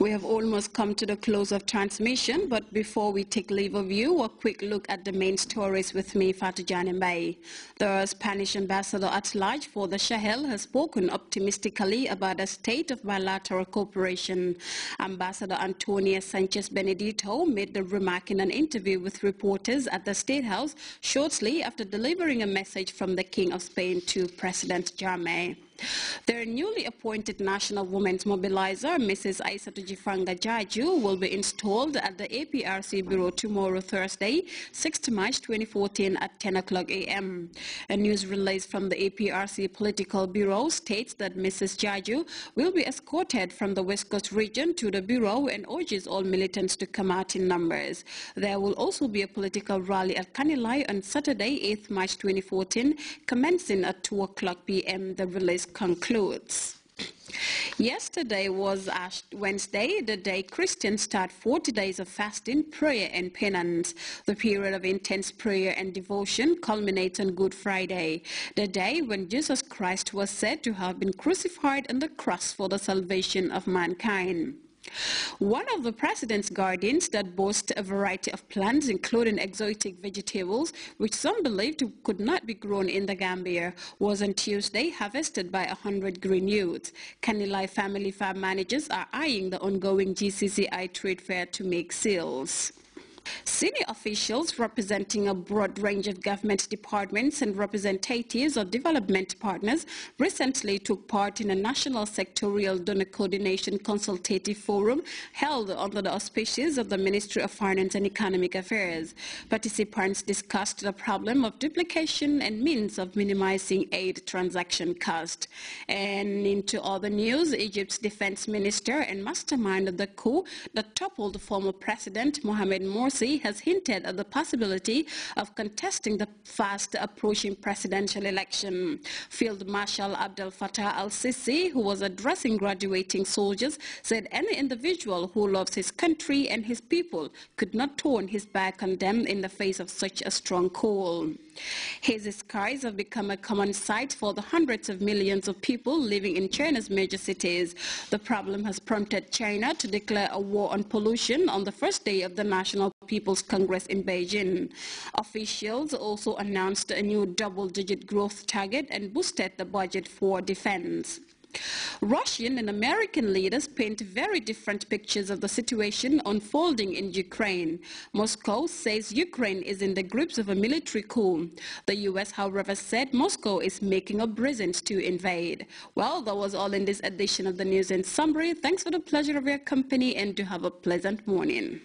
We have almost come to the close of transmission, but before we take leave of you, a quick look at the main stories with me, Fatujani Mbaye. The Spanish ambassador at large for the Sahel has spoken optimistically about the state of bilateral cooperation. Ambassador Antonio Sanchez Benedito made the remark in an interview with reporters at the State House shortly after delivering a message from the King of Spain to President Jammeh. Their newly appointed National Women's Mobilizer, Mrs. Aissatou Jifanga Jaju, will be installed at the APRC Bureau tomorrow, Thursday, 6th March 2014 at 10 o'clock a.m. A news release from the APRC Political Bureau states that Mrs. Jaju will be escorted from the West Coast region to the Bureau and urges all militants to come out in numbers. There will also be a political rally at Kanilai on Saturday, 8th March 2014, commencing at 2 o'clock p.m. The release concludes. Yesterday was Ash Wednesday, the day Christians start 40 days of fasting, prayer and penance. The period of intense prayer and devotion culminates on Good Friday, the day when Jesus Christ was said to have been crucified on the cross for the salvation of mankind. One of the president's gardens that boasts a variety of plants, including exotic vegetables, which some believed could not be grown in the Gambia, was on Tuesday harvested by 100 green youths. Kanilai family farm managers are eyeing the ongoing GCCI trade fair to make sales. Senior officials representing a broad range of government departments and representatives of development partners recently took part in a national sectorial donor coordination consultative forum held under the auspices of the Ministry of Finance and Economic Affairs. Participants discussed the problem of duplication and means of minimizing aid transaction cost. And into other news, Egypt's defense minister and mastermind of the coup that toppled former President Mohamed Morsi has hinted at the possibility of contesting the fast approaching presidential election. Field Marshal Abdel Fattah al-Sisi, who was addressing graduating soldiers, said any individual who loves his country and his people could not turn his back on them in the face of such a strong call. Hazy skies have become a common sight for the hundreds of millions of people living in China's major cities. The problem has prompted China to declare a war on pollution on the first day of the National People's Congress in Beijing. Officials also announced a new double-digit growth target and boosted the budget for defense. Russian and American leaders paint very different pictures of the situation unfolding in Ukraine. Moscow says Ukraine is in the grips of a military coup. The U.S., however, said Moscow is making up reasons to invade. Well, that was all in this edition of the News in Summary. Thanks for the pleasure of your company and do have a pleasant morning.